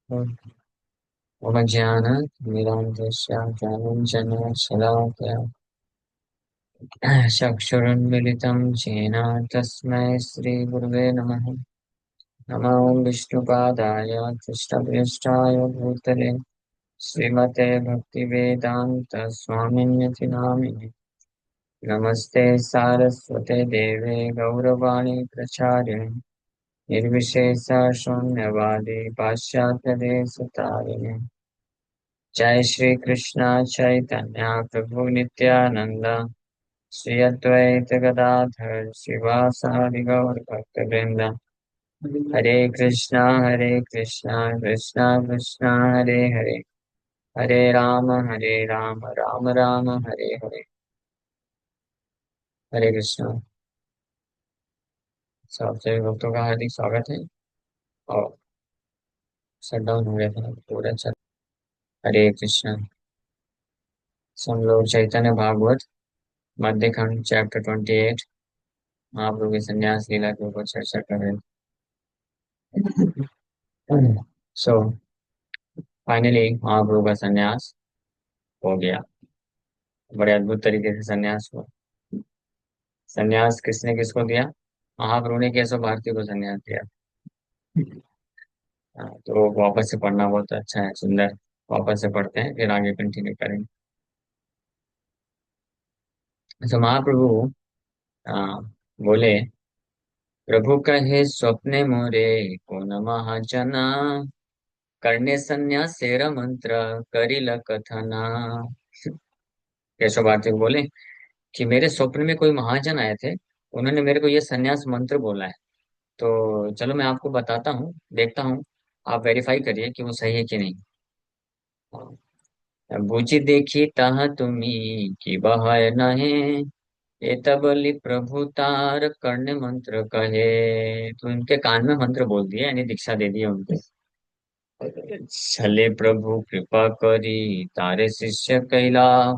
मम ज्ञानतिमिरान्धस्य ज्ञानाञ्जनशलाकया चक्षुरुन्मिलितं येन तस्मै श्रीगुरुवे नमः। नमो विष्णुपादाय कृष्णप्रेष्ठाय भूतले श्रीमते भक्तिवेदान्त स्वामिन्यति नामिने। नमस्ते सारस्वते देवे गौरवाणी प्रचारिणे निर्विशेष शून्यवादी पाश्चात्यदेशतारिणे। जय श्री कृष्ण चैतन्य प्रभु नित्यानंद श्री अद्वैत गदाधर शिवासादि गौर भक्तवृंद। हरे कृष्णा कृष्णा कृष्णा हरे हरे, हरे राम राम राम हरे हरे। हरे कृष्णा। सब सभी भक्तों का हार्दिक स्वागत है। और शट डाउन हो गया था पूरा चल। हरे कृष्णा। हम लोग चैतन्य भागवत मध्य खंड चैप्टर 28 महाप्रभु के संन्यास लीला के ऊपर चर्चा कर रहे हैं। सो फाइनली महाप्रभु का संन्यास हो गया। बड़े अद्भुत तरीके से संन्यास हुआ। संन्यास किसने किसको दिया? महाप्रभु ने केशव भारती को संन्यास दिया। हाँ, तो वापस से पढ़ना बहुत अच्छा है, सुंदर। वापस से पढ़ते हैं फिर आगे कंटिन्यू करेंगे। तो महाप्रभु हाँ, बोले, प्रभु कहे स्वप्ने मोरे को न महाजना करने संन्यासेर मंत्र करिल कथना। केशव भारती को बोले कि मेरे स्वप्न में कोई महाजन आए थे, उन्होंने मेरे को ये संन्यास मंत्र बोला है। तो चलो मैं आपको बताता हूँ, देखता हूँ, आप वेरीफाई करिए कि वो सही है कि नहीं। बुझि देखी तह तुम्ही कि बह नहे ए तबली प्रभु तार करने मंत्र कहे। तो उनके कान में मंत्र बोल दिया, यानी दीक्षा दे दी उनको। छले प्रभु कृपा करी तारे शिष्य कैला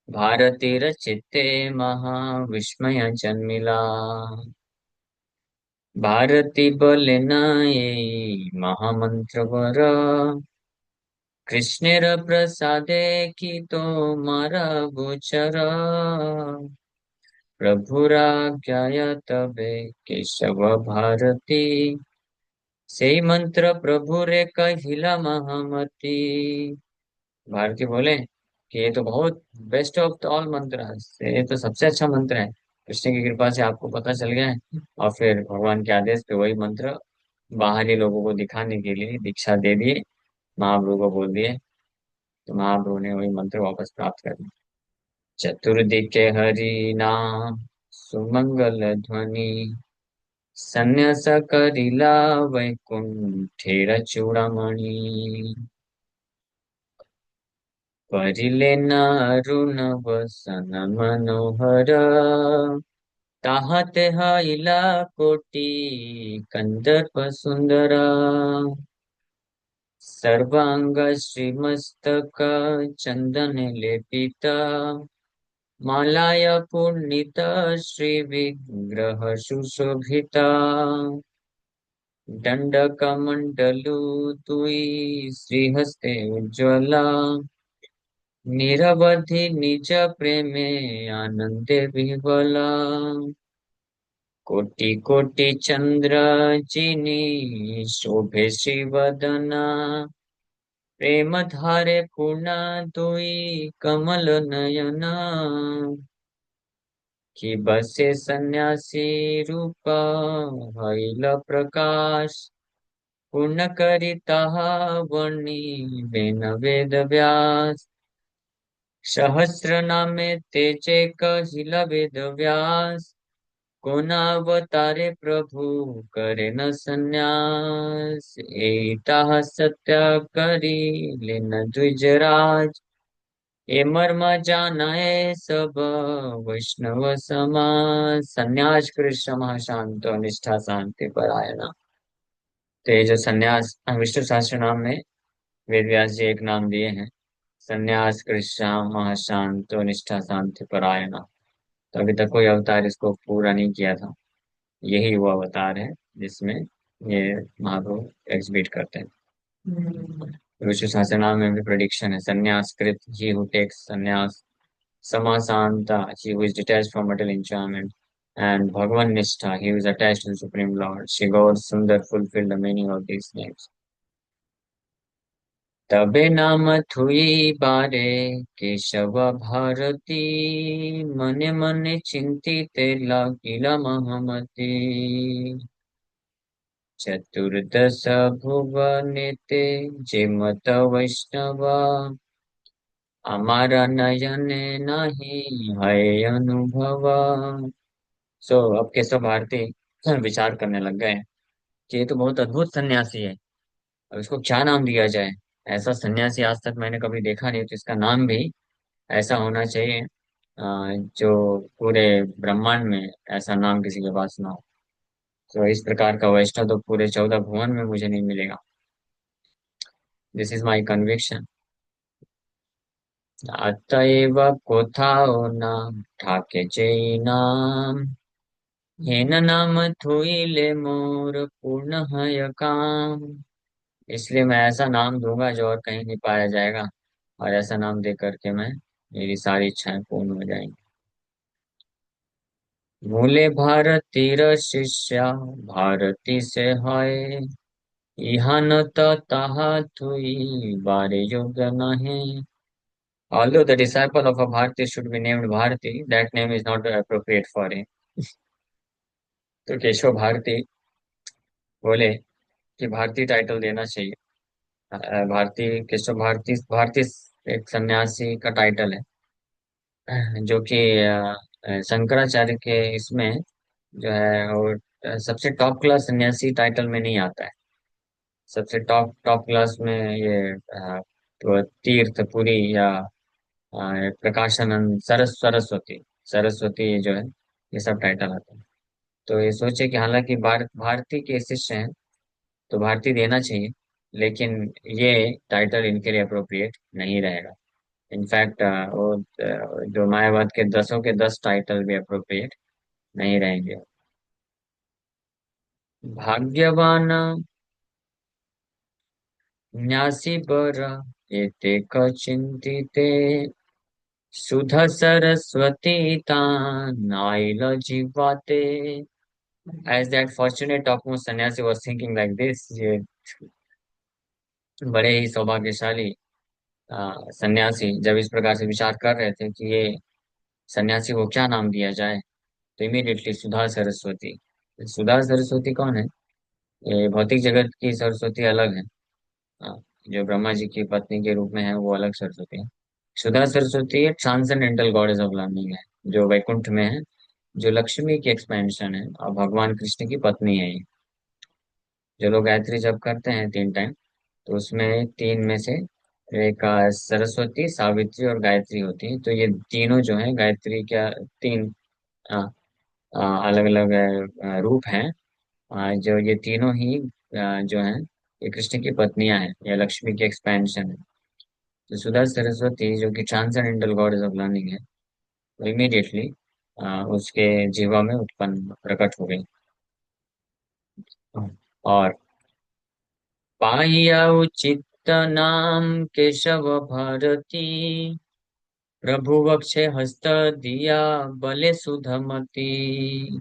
भारतीर चित्ते महाविस्मय जन्मिला। भारती बोले न ये महामंत्र वर कृष्णेर प्रसादे की तो मारा गोचर प्रभुराज्ञाय तबे केशव भारती से मंत्र प्रभु रे कहिला महामती। भारती बोले कि ये तो बहुत बेस्ट ऑफ ऑल मंत्र है, ये तो सबसे अच्छा मंत्र है। कृष्ण की कृपा से आपको पता चल गया है। और फिर भगवान के आदेश पे वही मंत्र बाहरी लोगों को दिखाने के लिए दीक्षा दे दिए, महाप्रभु को बोल दिए। तो महाप्रभु ने वही मंत्र वापस प्राप्त कर लिया। चतुर्दिके हरि नाम सुमंगल ध्वनि संन्यास करिला वैकुंठेर चूड़ामणि परिले अरुण वसन मनोहर ताहते हईला कोटि कंदर्प सुंदर सर्वांग श्रीमस्तक चंदन लेपिता मालाय पूर्णित श्री विग्रह सुशोभिता दंडकमंडलु तुई श्रीहस्ते उज्ज्वला निरवधि निज प्रेमे आनंदे विह्वला कोटि कोटि चंद्र जिनी शोभे श्रीवदना प्रेम धारे पूर्ण दुई कमल नयना कि बसे सन्यासी रूप हईल प्रकाश पूर्ण करी ताहा वर्णि वेन वेद व्यास सहस्र नामे तेजे कहिला वेद व्यास कोणावतारे प्रभु करे न संन्यास एता सत्य करी लेन द्विजराज ए मर्म जानाए सब वैष्णव समाज संन्यास कृष्ण महाशांत निष्ठा शांति परायणा। तो ये जो संन्यास विष्णु सहस्त्र नाम में वेद व्यास जी एक नाम दिए हैं, संन्यास कृष्ण महाशांत निष्ठा शांति परायणा। तो अभी तक कोई अवतार इसको पूरा नहीं किया था, यही वो अवतार है जिसमें ये महाप्रभु एग्जिबिट करते हैं। विष्णु सहस्त्रनाम में भी प्रेडिक्शन है, संन्यास कृत, ही हु टेक्स संन्यास, Samasanta, he who is detached from material enjoyment, and Bhagavan Nishtha, he who is attached to the Supreme Lord. Shri Gaur Sundar fulfilled the meaning of these names. तबे नाम Thuy बारे केशव भारती, मने मने चिंतित लागिला महमति। चतुर्दश भुवनेते जेमत वैष्णवा, हमारा नयन नहीं है अनुभव। अब केशव भारती विचार करने लग गए कि ये तो बहुत अद्भुत सन्यासी है, अब इसको क्या नाम दिया जाए। ऐसा सन्यासी आज तक मैंने कभी देखा नहीं, तो इसका नाम भी ऐसा होना चाहिए जो पूरे ब्रह्मांड में ऐसा नाम किसी के पास ना हो। तो इस प्रकार का वैष्णव तो पूरे 14 भुवन में मुझे नहीं मिलेगा। This is my conviction. अतएव कोथाओ नाम ठाके जेई नाम, हेन नाम थोइले मोर पूर्ण है काम। इसलिए मैं ऐसा नाम दूंगा जो और कहीं नहीं पाया जाएगा, और ऐसा नाम दे करके मैं मेरी सारी इच्छाएं पूर्ण हो जाएंगी। मूले भारतीर शिष्या भारती से है, यहाँ न तो ताहा थुई बारे योग्य नहीं। Although the disciple of a Bharati should be named Bharati, that name is not appropriate for him. तो केशव भारती बोले कि भारती टाइटल देना चाहिए। भारती, केशव भारती, भारती एक सन्यासी का टाइटल है, जो कि शंकराचार्य के इसमें जो है, और सबसे टॉप क्लास सन्यासी टाइटल में नहीं आता है। सबसे टॉप टॉप क्लास में ये तो तीर्थ पुरी या प्रकाशानंद, सरस्वती, सरस्वती जो है, ये सब टाइटल आते हैं। तो ये सोचे कि हालांकि भारती के शिष्य हैं, तो भारती देना चाहिए, लेकिन ये टाइटल इनके लिए अप्रोप्रिएट नहीं रहेगा। इनफैक्ट वो जो मायावाद के 10 के 10 टाइटल भी अप्रोप्रिएट नहीं रहेंगे। भाग्यवान न्यासी बर एते चिंतिते, सुधा सरस्वती तान आइल जीवाते। As that fortunate topmost sannyasi was thinking like this, ये बड़े ही सौभाग्यशाली सन्यासी जब इस प्रकार से विचार कर रहे थे कि ये सन्यासी को क्या नाम दिया जाए, तो इमीडिएटली सुधा सरस्वती। सुधा सरस्वती कौन है? ये भौतिक जगत की सरस्वती अलग है। हाँ, जो ब्रह्मा जी की पत्नी के रूप में है वो अलग सरस्वती है। सुधा सरस्वती एक ट्रांसेंडेंटल गॉडेस ऑफ लर्निंग है, जो वैकुंठ में है, जो लक्ष्मी की एक्सपेंशन है और भगवान कृष्ण की पत्नी है ये। जो लोग गायत्री जप करते हैं 3 टाइम, तो उसमें तीन में से एक सरस्वती, सावित्री और गायत्री होती है। तो ये तीनों जो है गायत्री का तीन अलग अलग रूप हैं। जो ये तीनों ही जो हैं, ये कृष्ण की पत्नियां हैं, ये लक्ष्मी की एक्सपेंशन है। तो सुधा सरस्वती जो कि ट्रांसेंडेंटल गॉडेस ऑफ लर्निंग है, वो इमीडिएटली उसके जीवा में उत्पन्न प्रकट हो गई। और पाहिया उचित नाम केशव भारती, प्रभु वक्षे हस्त दिया बले सुधमती।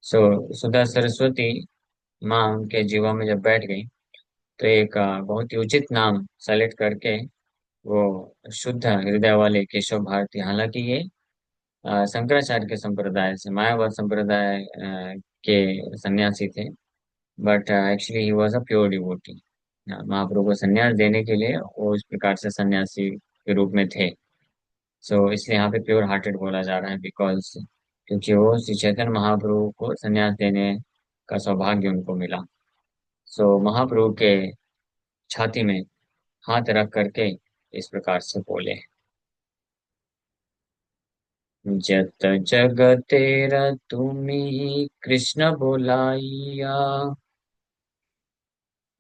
सुधा सरस्वती माँ उनके जीवा में जब बैठ गई, तो एक बहुत ही उचित नाम सेलेक्ट करके वो शुद्ध हृदय वाले केशव भारती, हालांकि ये शंकराचार्य के संप्रदाय से, मायावाद संप्रदाय के सन्यासी थे, but actually he was a pure devotee. Mahaprabhu को सन्यास देने के लिए वो इस प्रकार से सन्यासी के रूप में थे। इसलिए यहाँ पे प्योर हार्टेड बोला जा रहा है, बिकॉज क्योंकि वो श्री चैतन्य महाप्रभु को सन्यास देने का सौभाग्य उनको मिला। महाप्रभु के छाती में हाथ रख करके इस प्रकार से बोले, जत जग तेरा तुम्ही कृष्ण बोलाइया,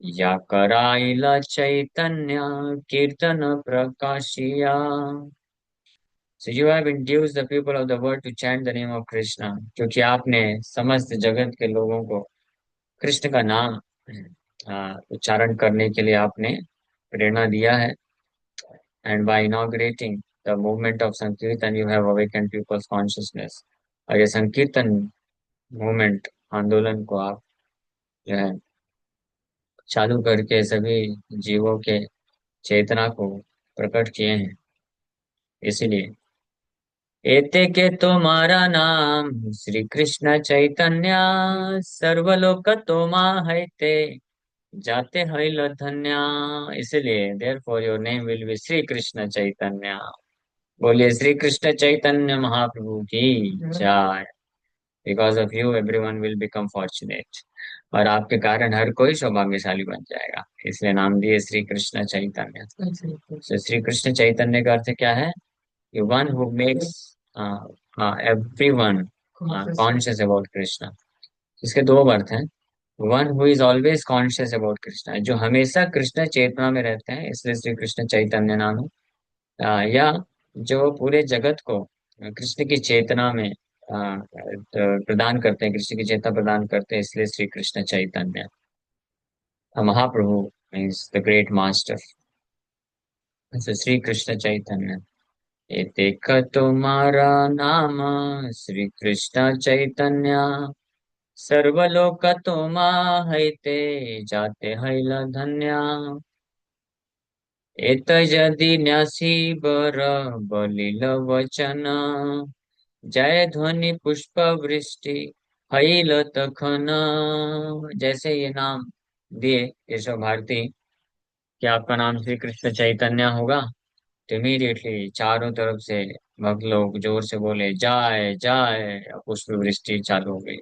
या कराइला चैतन्य कीर्तन प्रकाशिया। So you have induced the people of the world to chant the name of Krishna, क्योंकि आपने समस्त जगत के लोगों को कृष्ण का नाम उच्चारण करने के लिए आपने प्रेरणा दिया है। And by inaugurating the movement of sankirtan you have awaken people's consciousness. और ये संकीर्तन मूवमेंट, आंदोलन को आप जो है चालू करके सभी जीवों के चेतना को प्रकट किए हैं। इसीलिए एते के तुम्हारा नाम श्री कृष्ण चैतन्य, सर्वलोक तोमा है ते, जाते है धन्य। इसलिए therefore your name will be Shri Krishna Chaitanya. बोलिए श्री कृष्ण चैतन्य महाप्रभु की जय। Because of you everyone will become fortunate. और आपके कारण हर कोई सौभाग्यशाली बन जाएगा, इसलिए नाम दिए श्री कृष्ण चैतन्य। तो श्री कृष्ण चैतन्य का अर्थ क्या है? One who makes everyone conscious about Krishna। इसके दो अर्थ हैं। One who is always conscious about Krishna, जो हमेशा कृष्ण चेतना में रहते हैं, इसलिए श्री कृष्ण चैतन्य नाम है। या जो पूरे जगत को कृष्ण की चेतना में प्रदान करते हैं, कृष्ण की चेतना प्रदान करते हैं, इसलिए Shri Krishna Chaitanya. Mahaprabhu means the great master. Shri Krishna Chaitanya. एतेक तुम्हारा नाम श्री कृष्ण चैतन्य, सर्वलोक तोमा हैते, जाते हैल धन्य। एत यदि न्यासी बर बलिल वचन, जय ध्वनि पुष्प वृष्टि हैल तखन। जैसे ये नाम दिए केशव भारती कि आपका नाम श्री कृष्ण चैतन्य होगा, तो इमीडिएटली चारों तरफ से भक्त लोग जोर से बोले जय जय, पुष्प वृष्टि चालू हो गई।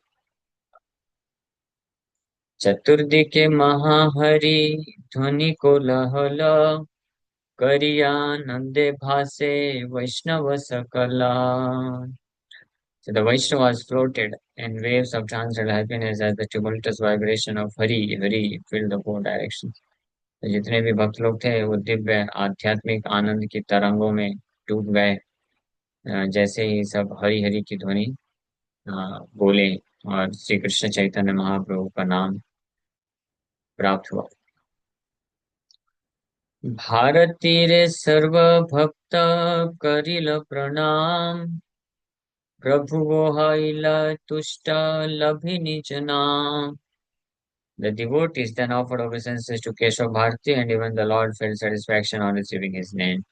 चतुर्दिके महाहरि ध्वनि को लहल, करियानंदे भासे वैष्णव सकला। So the Vaishnavas floated in waves of transcendental happiness as the tumultuous vibration of Hari Hari filled the four directions। तो जितने भी भक्त लोग थे वो दिव्य आध्यात्मिक आनंद की तरंगों में डूब गए, जैसे ही सब हरि हरि की ध्वनि बोले और श्री कृष्ण चैतन्य महाप्रभु का नाम प्राप्त हुआ। भारती रे सर्व भक्त करिल प्रणाम, प्रभु वो हाइला तुष्ट लभि निज नाम। The devotees then offered obeisances to Keshav Bharati and even the Lord felt satisfaction on receiving his name।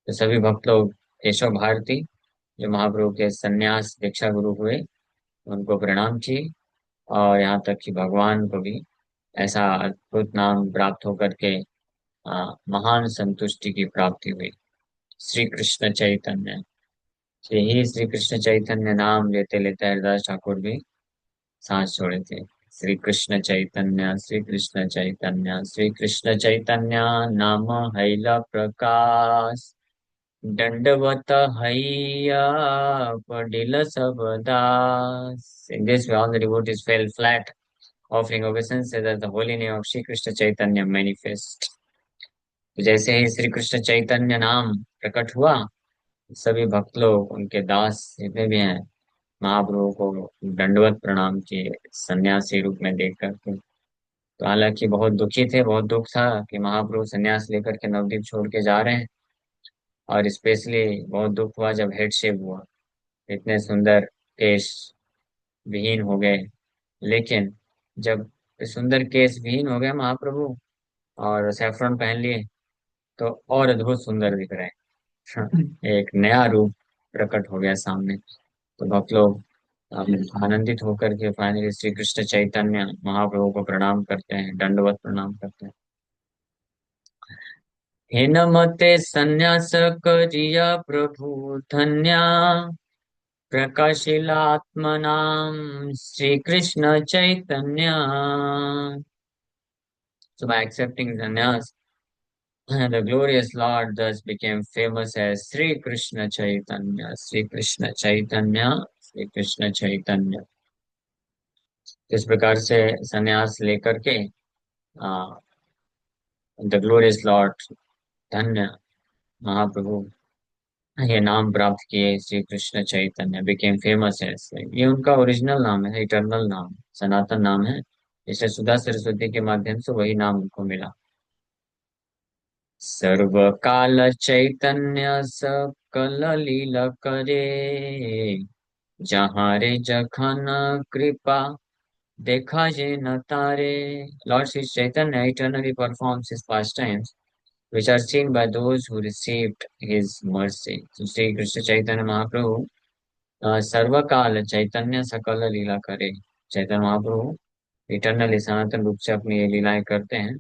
तो सभी भक्त लोग केशव भारती जो महाप्रभु के संन्यास दीक्षा गुरु हुए उनको प्रणाम किए, और यहाँ तक कि भगवान को भी ऐसा अद्भुत नाम प्राप्त होकर के महान संतुष्टि की प्राप्ति हुई। श्री कृष्ण चैतन्य। यही श्री कृष्ण चैतन्य नाम लेते लेते हरिदास ठाकुर भी सांस छोड़े थे। श्री कृष्ण चैतन्य श्री कृष्ण चैतन्य श्री कृष्ण चैतन्य, नाम हैला प्रकाश, दंडवत हैया पडिल सब दास। In this way all the devotees fell flat, offering obeisances as the holy name of Shri Krishna Chaitanya manifest। तो जैसे ही श्री कृष्ण चैतन्य नाम प्रकट हुआ, सभी भक्त लोग उनके दास जितने भी हैं महाप्रभु को दंडवत प्रणाम किए सन्यासी रूप में देख करके। तो हालांकि बहुत दुखी थे, बहुत दुख था कि महाप्रभु सन्यास लेकर के नवद्वीप छोड़ के जा रहे हैं, और स्पेशली बहुत दुख हुआ जब हेड शेव हुआ, इतने सुंदर केश विहीन हो गए। लेकिन जब सुंदर केश विहीन हो गए महाप्रभु और सैफरन पहन लिए, तो और अद्भुत सुंदर दिख रहे हैं। एक नया रूप प्रकट हो गया सामने। तो भक्त लोग आनंदित होकर के फाइनली श्री कृष्ण चैतन्य महाप्रभु को प्रणाम करते हैं, दंडवत प्रणाम करते हैं। हेन मते संन्यास करिया प्रभु धन्या, प्रकाशिलात्मनाम श्री कृष्ण चैतन्य। So by accepting sannyas, the glorious Lord thus became famous as Sri Krishna Chaitanya, Sri Krishna Chaitanya, Sri Krishna Chaitanya। इस प्रकार से संन्यास लेकर के द ग्लोरियस लॉर्ड धन्य महाप्रभु ये नाम प्राप्त किए, श्री कृष्ण चैतन्य बिकेम फेमस है। ये उनका ओरिजिनल नाम है, इटर्नल नाम, सनातन नाम है। इसलिए सुधा सरस्वती के माध्यम से वही नाम उनको मिला। सर्व काल चैतन्य सकल लीला करे, जहाँ रे जखन कृपा देखा je न तारे। Lord Sri Chaitanya eternally performs his pastimes, which are seen by those who received his mercy. So Sri Krishna Chaitanya Mahaprabhu सर्वकाल चैतन्य सकल लीला करे। चैतन्य महाप्रभु इटरनली सनातन रूप से अपनी ये लीलाएं करते हैं।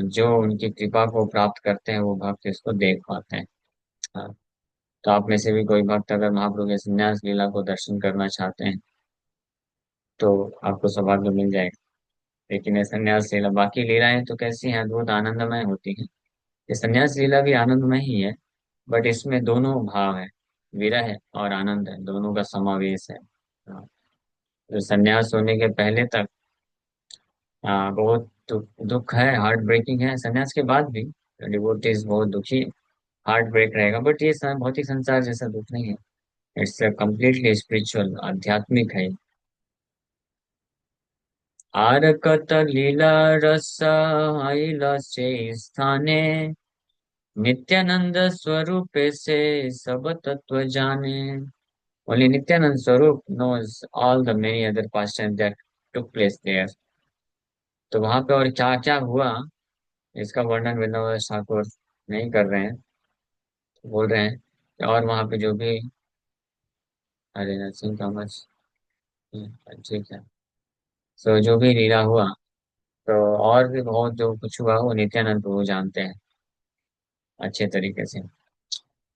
जो उनकी कृपा को प्राप्त करते हैं वो भक्त इसको देख पाते हैं। हाँ, तो आप में से भी कोई भक्त अगर महाप्रभु के संन्यास लीला को दर्शन करना चाहते हैं तो आपको सौभाग्य मिल जाएगा। लेकिन ये संन्यास लीला, बाकी लीलाएं तो कैसी हैं, अद्भुत आनंदमय होती हैं। ये संन्यास लीला भी आनंदमय ही है, बट इसमें दोनों भाव है, विरह और आनंद है, दोनों का समावेश है। हाँ, तो संन्यास होने के पहले तक बहुत दुख है, हार्ट ब्रेकिंग है। संन्यास के बाद भी डिवोटीज बहुत दुखी, हार्ट ब्रेक रहेगा, बट ये भौतिक संसार जैसा दुख नहीं है। इट्स कम्प्लीटली स्पिरिचुअल, आध्यात्मिक है। आरकत लीला रस आइल से स्थाने, नित्यानंद स्वरूप से सब तत्व जाने। Only Nityanand Swarup knows all the many other pastimes that took place there. तो वहां पे और क्या क्या हुआ, इसका वर्णन वृंदावन ठाकुर नहीं कर रहे हैं, बोल रहे हैं कि और वहां पे जो भी, हरे नरसिंह थॉमस, ठीक है। सो जो भी लीला हुआ, तो और भी बहुत जो कुछ हुआ वो नित्यानंद प्रभु जानते हैं अच्छे तरीके से।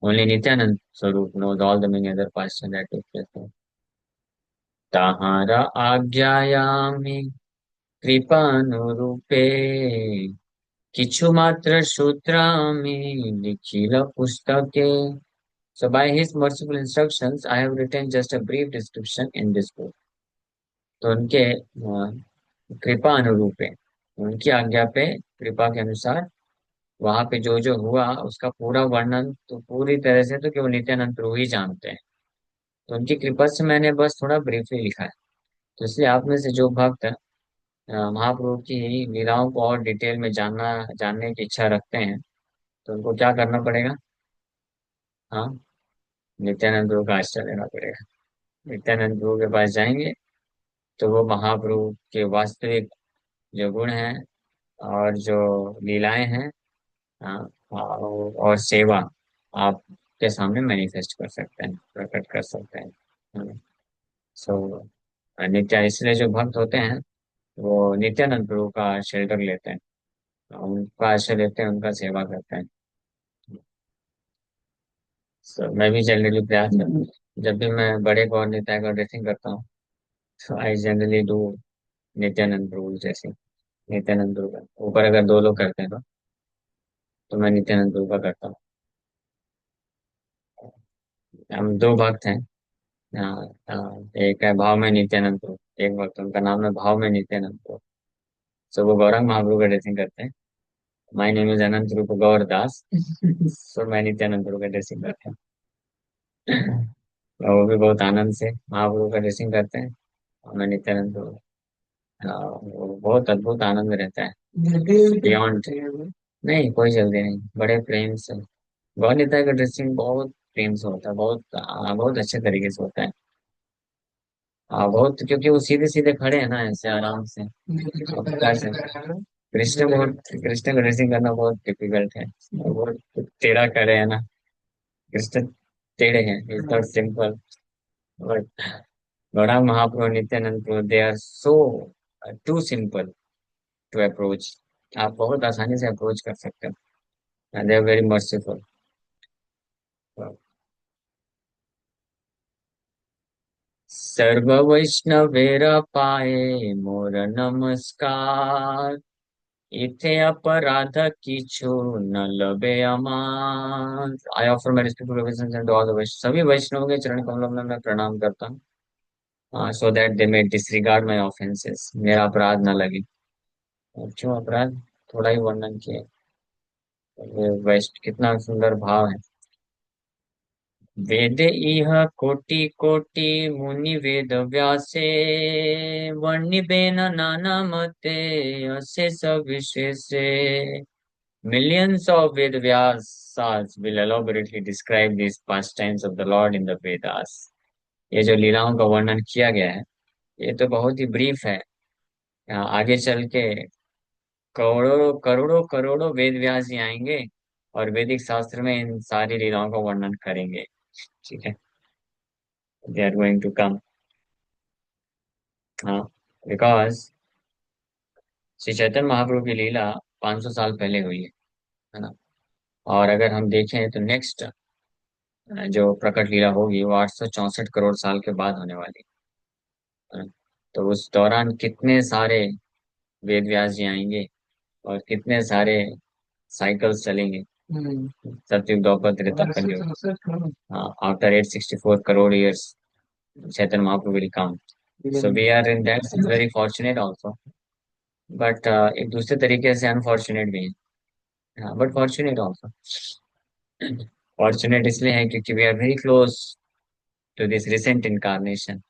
ओनली नित्यानंद स्वरूप knows all the many other pastimes that took place there. ताहारा आज्ञायामि कृपानुरूपे, किछु मात्र सूत्रामि लिखिल पुस्तके। So by his merciful instructions, I have written just a brief description in this book. तो उनके कृपा अनुरूप है, उनकी आज्ञा पे, कृपा के अनुसार वहां पे जो जो हुआ उसका पूरा वर्णन तो पूरी तरह से तो केवल नित्यानंद प्रभु ही जानते हैं। तो उनकी कृपा से मैंने बस थोड़ा ब्रीफली लिखा है। तो इसलिए आप में से जो भक्त महाप्रभु की लीलाओं को और डिटेल में जानने की इच्छा रखते हैं, तो उनको क्या करना पड़ेगा? हाँ, नित्यानंद प्रभु का आश्रय लेना पड़ेगा। नित्यानंद प्रभु के पास जाएंगे तो वो महाप्रभु के वास्तविक जो गुण हैं और जो लीलाएं हैं, हाँ, और सेवा आपके सामने मैनिफेस्ट कर सकते हैं, प्रकट कर सकते हैं। सो नित्य इसलिए जो भक्त होते हैं वो नित्यानंद प्रभु का शेल्टर लेते हैं, उनका आश्रय लेते हैं, उनका सेवा करते हैं। मैं भी जनरली प्रयास करता हूँ, जब भी मैं बड़े गौर निताय का ड्रेसिंग करता हूँ तो आई जनरली डू नित्यानंद प्रभु जैसे। नित्यानंद प्रभु का ऊपर अगर दो लोग करते हैं तो मैं नित्यानंद प्रभु का करता हूँ। हम दो भक्त हैं। एक है भाव में नित्यानंद प्रभु, एक भक्त उनका नाम है भाव में नित्यानंद प्रभु। सो वो गौरंग महाप्रभु का ड्रेसिंग करते हैं। माय नेम इज अनंत रूप गौर दास। सो मैं नित्यानंद प्रभु का ड्रेसिंग करता हूँ। वो भी बहुत आनंद से महाप्रभु का ड्रेसिंग करते हैं और मैं नित्यानंद प्रभु। वो बहुत अद्भुत आनंद रहता है, बियॉन्ड। नहीं, कोई जल्दी नहीं, बड़े प्रेम से। गौर निताई का ड्रेसिंग बहुत प्रेम से होता है, बहुत अच्छे तरीके से होता है। बहुत, क्योंकि वो सीधे सीधे खड़े हैं ना ऐसे आराम से। अब कैसे कृष्ण को ड्रेसिंग करना बहुत डिफिकल्ट है, वो टेढ़ा करे है ना, कृष्ण टेढ़े हैं, is not simple. But Gauranga Mahaprabhu, Nityananda Prabhu, they are so too simple to approach. आप बहुत आसानी से अप्रोच कर सकते हो, दे आर वेरी मर्सीफुल। सर्व वैष्णवेर पाए मोर नमस्कार, इथे अपराध किछु न लबे अमार। I offer my respectful obeisance to all the Vaishnav. सभी वैष्णवों के चरण कमलों में मैं प्रणाम करता हूँ, so that they may disregard my offences, मेरा अपराध न लगे। और क्यों अपराध, थोड़ा ही वर्णन किया। ये वैष्णव कितना सुंदर भाव है। वेद इह कोटि कोटि मुनि वेद व्यासे वर्णिबेन नाना मते अशेष विशेषे. Millions of Ved Vyasas will elaborately describe these pastimes of the Lord in the Vedas. ये जो लीलाओं का वर्णन किया गया है ये तो बहुत ही ब्रीफ है. आगे चल के करोड़ों करोड़ों करोड़ों वेद व्यास जी आएंगे और वैदिक शास्त्र में इन सारी लीलाओं का वर्णन करेंगे. ठीक है. They are going to come. हाँ. बिकॉज श्री चैतन्य महाप्रभु की लीला 500 साल पहले हुई है ना. और अगर हम देखें तो नेक्स्ट जो प्रकट लीला होगी वो 864 साल के बाद होने वाली है ना. तो उस दौरान कितने सारे वेद व्यास जी आएंगे और कितने सारे साइकिल्स चलेंगे. सतयुग द्वापर त्रेता कलयुग. हाँ. After 864 crore years Chaitanya Mahaprabhu will come. So we are in that very fortunate also. But एक दूसरे तरीके से अनफॉर्चुनेट भी है. हाँ. But fortunate also. फॉर्चुनेट इसलिए है क्योंकि we are very close to this recent incarnation.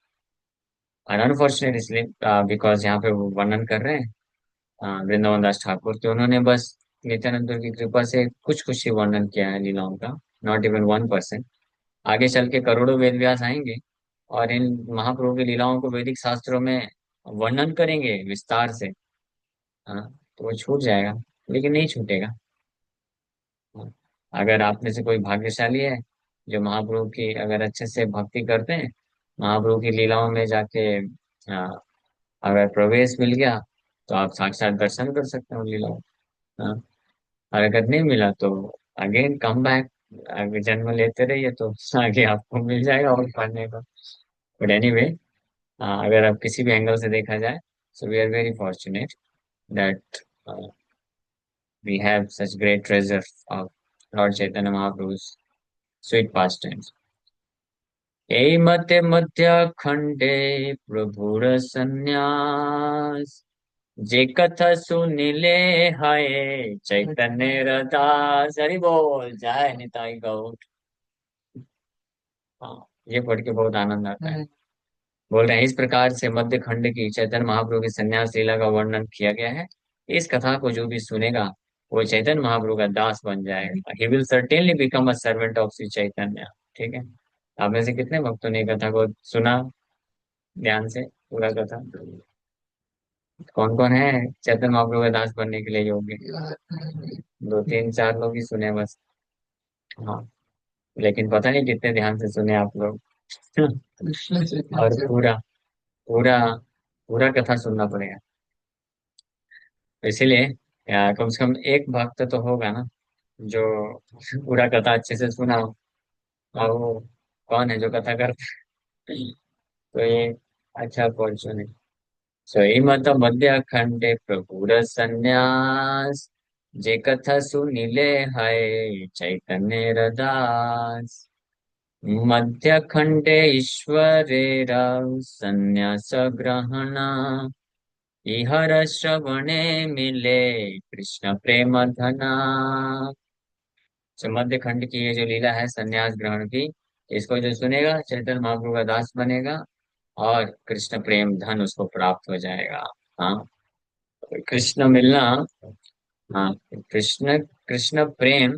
और अनफॉर्चुनेट इसलिए बिकॉज यहाँ पे वो वर्णन कर रहे हैं वृंदावन दास ठाकुर तो उन्होंने बस नित्यानंद की कृपा से कुछ कुछ ही वर्णन किया है लीलाओं का. Not even 1%. आगे चल के करोड़ों वेद व्यास आएंगे और इन महाप्रभु की लीलाओं को वैदिक शास्त्रों में वर्णन करेंगे विस्तार से. हाँ. तो वो छूट जाएगा लेकिन नहीं छूटेगा. हाँ. अगर आप में से कोई भाग्यशाली है जो महाप्रभु की अगर अच्छे से भक्ति करते हैं महाप्रभु की लीलाओं में जाके अगर प्रवेश मिल गया तो आप साक्षात दर्शन कर सकते हो लीलाओं. हाँ. और अगर नहीं मिला तो अगेन कम बैक. आगे जन्म लेते रहिए तो आगे आपको मिल जाएगा और पढ़ने का. बट एनीवे अगर आप किसी भी एंगल से देखा जाए so we are very fortunate that we have such great treasure of Lord Chaitanya Mahaprabhu sweet pastimes. এই মতে মধ্য খণ্ডে প্রভুর সন্ন্যাস जे कथा सुनिले हाय चैतन्य दास हरि बोल जय निताई गौर. हाँ. ये पढ़ के बहुत आनंद आता है. बोल रहे हैं इस प्रकार से मध्य खंड की चैतन्य महाप्रभु की संन्यास लीला का वर्णन किया गया है. इस कथा को जो भी सुनेगा वो चैतन्य महाप्रभु का दास बन जाएगा. He will certainly become a servant of Shri Chaitanya. ठीक है. आप में से कितने भक्तों ने कथा को सुना ध्यान से पूरा कथा. कौन कौन है चैतन्य महाप्रभु का दास बनने के लिए योग्य. दो तीन चार लोग ही सुने बस. हाँ. लेकिन पता नहीं कितने ध्यान से सुने आप लोग. और पूरा पूरा पूरा कथा सुनना पड़ेगा. तो इसीलिए कम से कम एक भक्त तो होगा ना जो पूरा कथा अच्छे से सुना हो. और वो कौन है जो कथा करता है? तो ये अच्छा फॉर्चून है. सो मत मध्य खंडे प्रभुर संन्यास जे कथा सुनिले हाय चैतन्य रदास मध्य खंडे ईश्वरेर संन्यास ग्रहण इहर श्रवणे मिले कृष्ण प्रेम धना. तो मध्य खंड की ये जो लीला है संन्यास ग्रहण की इसको जो सुनेगा चैतन्य महाप्रभु का दास बनेगा और कृष्ण प्रेम धन उसको प्राप्त हो जाएगा. हाँ. कृष्ण मिलना. हाँ. Krishna Krishna prem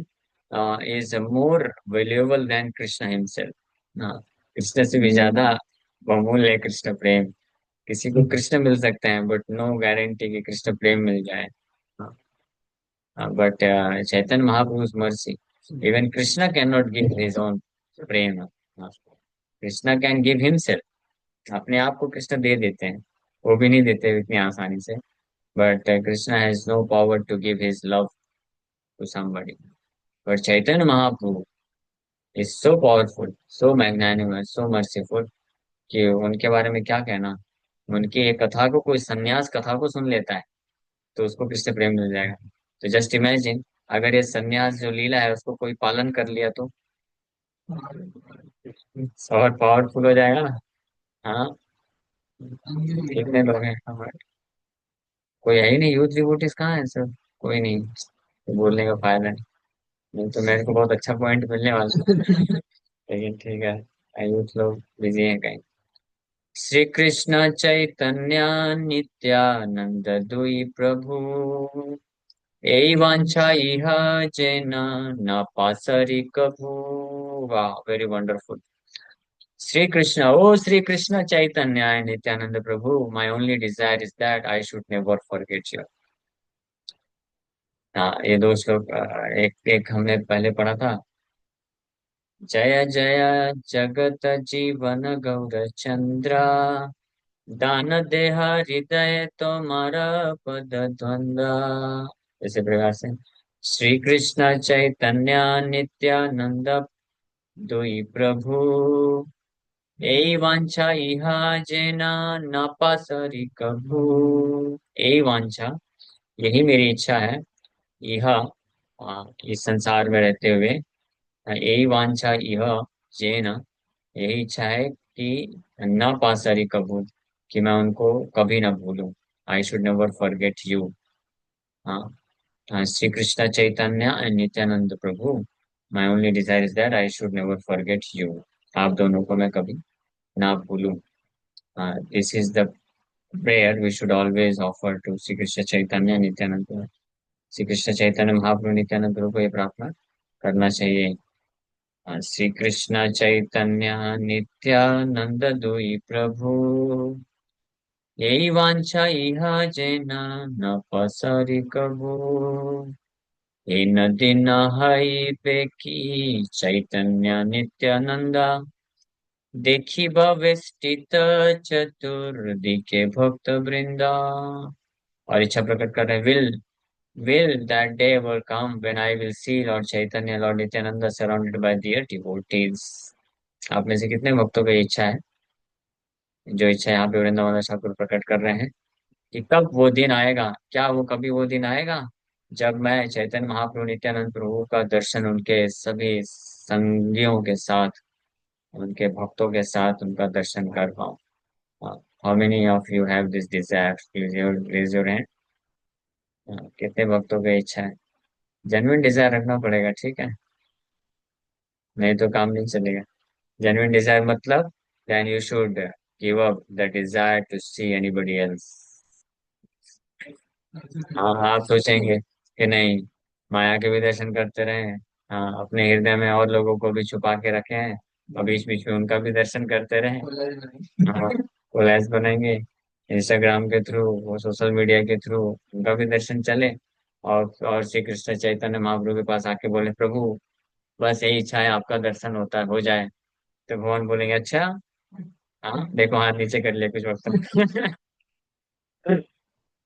is more valuable than Krishna himself. हाँ. कृष्ण से भी ज्यादा बहुमूल्य है कृष्ण प्रेम. किसी को कृष्ण मिल सकते हैं बट नो गारंटी कि कृष्ण प्रेम मिल जाए. बट चैतन्य महाप्रभु's mercy even Krishna cannot give his own prem. Krishna can give himself. अपने आप को कृष्ण दे देते हैं. वो भी नहीं देते इतनी आसानी से. But Krishna has no power to give his love to somebody. But Chaitanya Mahaprabhu is so powerful so magnanimous so merciful कि उनके बारे में क्या कहना. उनकी एक कथा को कोई सन्यास कथा को सुन लेता है तो उसको कृष्ण प्रेम मिल जाएगा. तो जस्ट इमेजिन अगर ये सन्यास जो लीला है उसको कोई पालन कर लिया तो और पावरफुल हो जाएगा ना. हाँ. कितने लोग हैं हमारे. कोई है ही नहीं. यूथ रिबूटिस कहाँ है सर. कोई नहीं. तो बोलने का फायदा नहीं. नहीं तो मेरे को बहुत अच्छा पॉइंट मिलने वाला. लेकिन ठीक है, यूथ लोग बिजी हैं कहीं। श्री कृष्ण चैतन्य नित्यानंद दुई प्रभु, यही वांछा इह जैन न पासरी कभू। वाह, very wonderful. Shri Krishna, O Shri Krishna Chaitanya and Nityananda Prabhu, my only desire is that I should never forget you. हाँ, ये दो श्लोक एक एक हमने पहले पढ़ा था। जय जय जगत जीवन गौर चंद्रा, दान देह हृदय तुम्हारा पद द्वंद्वा। इसी प्रकार से श्री कृष्ण चैतन्य नित्यानंद दुई प्रभु, यही वांछा इहा जेना न पासरी कभू। यही वांछा, यही मेरी इच्छा है। यह इस संसार में रहते हुए, यही वांछा यह जेन, यही इच्छा है कि न पासरी कभू, कि मैं उनको कभी ना भूलूं। I should never forget you. हाँ, Shri Krishna Chaitanya and Nityananda Prabhu, my only desire is that I should never forget you. आप दोनों को मैं कभी ना भूलूं। This is the prayer we should always offer to Shri Krishna Chaitanya Nityananda Prabhu. Shri Krishna Chaitanya Mahaprabhu Nityananda Prabhu को ये प्रार्थना करना चाहिए। श्री कृष्ण चैतन्य नित्यानंद दुई प्रभु, यही वांछा इह जेना न पसरी कबू। इन दिन हई बेकी चैतन्य नित्यानंदा, देखी भवेष्टित चतुर्दिके भक्त वृंदा। और इच्छा प्रकट कर रहे, will that day ever come when I will see Lord Chaitanya, Lord Nityananda surrounded by dear devotees? आप में से कितने भक्तों की इच्छा है, जो इच्छा यहाँ पे वृंदावन ठाकुर प्रकट कर रहे हैं, कि कब वो दिन आएगा, क्या वो कभी वो दिन आएगा जब मैं चैतन्य महाप्रभु नित्यानंद प्रभु का दर्शन उनके सभी संगियों के साथ, उनके भक्तों के साथ उनका दर्शन कर पाऊँ। How many of you have this desire? Please raise your hand. कितने भक्तों की इच्छा है? जेन्युइन डिजायर रखना पड़ेगा, ठीक है, नहीं तो काम नहीं चलेगा। जेन्युइन डिजायर मतलब, then you should give up the desire to see anybody else. हाँ, आप सोचेंगे कि नहीं, माया के भी दर्शन करते रहे। हाँ, अपने हृदय में और लोगों को भी छुपा के रखे हैं, और बीच बीच में उनका भी दर्शन करते रहे। हाँ, कोलैस बनाएंगे इंस्टाग्राम के थ्रू, वो सोशल मीडिया के थ्रू, उनका भी दर्शन चले। और श्री कृष्ण चैतन्य महाप्रभु के पास आके बोले, प्रभु बस यही इच्छा है, आपका दर्शन होता हो जाए। तो भगवान बोलेंगे, अच्छा। हाँ, देखो हाथ नीचे कर लिया कुछ वक्त।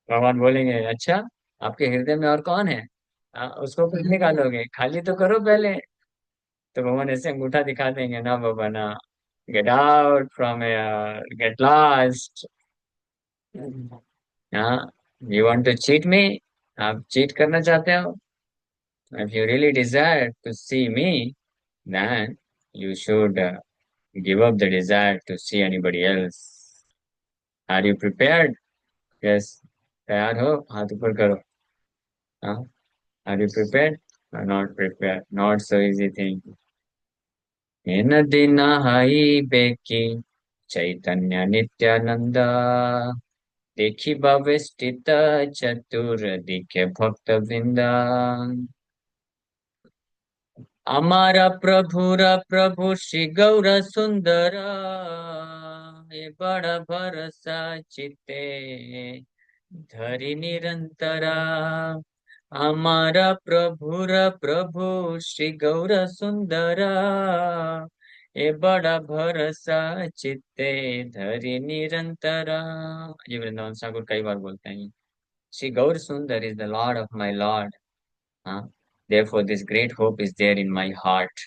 भगवान बोलेंगे, अच्छा, आपके हृदय में और कौन है? उसको खुद निकालोगे, खाली तो करो पहले। तो भगवान ऐसे अंगूठा दिखा देंगे, ना बाबा ना, get out from here, get lost. हाँ, you want to cheat me? आप चीट करना चाहते हो? If you really desire to see me, then you should give up the desire to see anybody else. Are you prepared? Yes. तैयार हो? हाथ ऊपर करो। हाँ, are you prepared or not prepared? Not so easy thing. इन दिन हई बेकी चैतन्य नित्यानंद, देखी भवे स्थित चतुर्दिके भक्त वृंदा। हमारा प्रभुर प्रभु श्री गौर सुंदर, ये बड़ा भरोसा चित्ते धरि निरंतरा। हमारा प्रभुर प्रभु श्री गौर सुंदर, ये बड़ा भरोसा चित्ते धरि निरंतरा। ये वृंदावन ठाकुर कई बार बोलते हैं। श्री गौर सुंदर is the Lord of my lord. हाँ, therefore this great hope is there in my heart.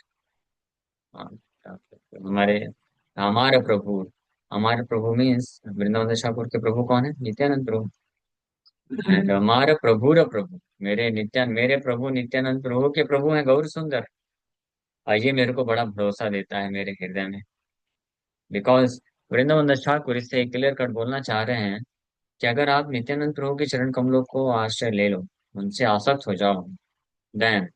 हाँ, हमारे हमारे प्रभु मीन्स वृंदावन ठाकुर के प्रभु कौन है? नित्यानंद प्रभु। And हमारे प्रभु र प्रभु, मेरे प्रभु नित्यानंद प्रभु के प्रभु हैं गौर सुंदर। और ये मेरे को बड़ा भरोसा देता है मेरे हृदय में, बिकॉज वृंदावन ठाकुर इससे क्लियर कट बोलना चाह रहे हैं कि अगर आप नित्यानंद प्रभु के चरण कमलों को आश्रय ले लो, उनसे आसक्त हो जाओ, देन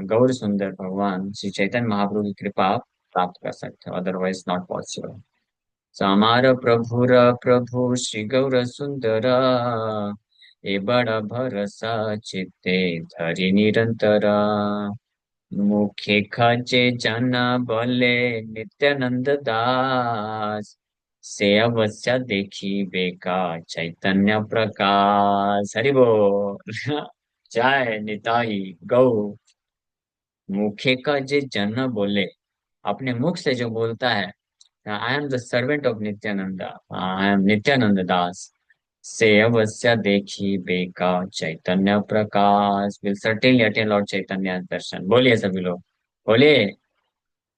गौर सुंदर भगवान श्री चैतन्य महाप्रभु की कृपा प्राप्त कर सकते हो, अदरवाइज नॉट पॉसिबल। सो हमारा प्रभु श्री गौर सुंदर, ए बड़ा भरोसा चित्ते धरि निरंतर। मुखे खचे जन बोले नित्यानंद दास, से अवश्य देखी बेका चैतन्य प्रकाश। हरि बोल। जय निताई गौ। मुखे का जे जन बोले, अपने मुख से जो बोलता है, I am the servant of Nityananda, I am Nityananda Das, से अवश्य देखी बेका चैतन्य प्रकाश, will certainly attain Lord Chaitanya darshan. बोलिए सभी लोग, बोलिए,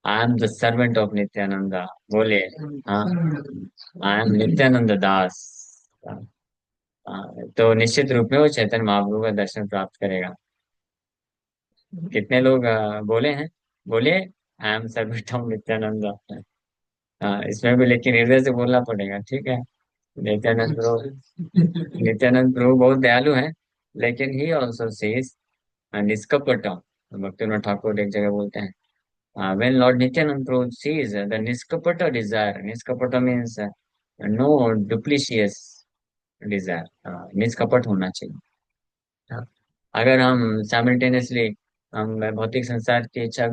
I am the servant of Nityananda. बोलिए, हाँ, आई एम नित्यानंद दास। तो निश्चित रूप में वो चैतन्य महाप्रभु का दर्शन प्राप्त करेगा। कितने लोग बोले हैं? बोलिए, I M servant of Nityananda. हाँ, इसमें भी लेकिन हृदय से बोलना पड़ेगा, ठीक है। नित्यानंद प्रभु, नित्यानंद प्रभु बहुत दयालु हैं, लेकिन ही ऑल्सो सेज निष्कपट। भक्तिनाथ ठाकुर एक जगह बोलते हैं, when Lord Nityanand Prabhu sees the niskapata desire, niskapata means no duplicitous desire, निष्कपट होना चाहिए। हाँ, अगर हम साइमल्टेनियसली हम भौतिक संसार की इच्छा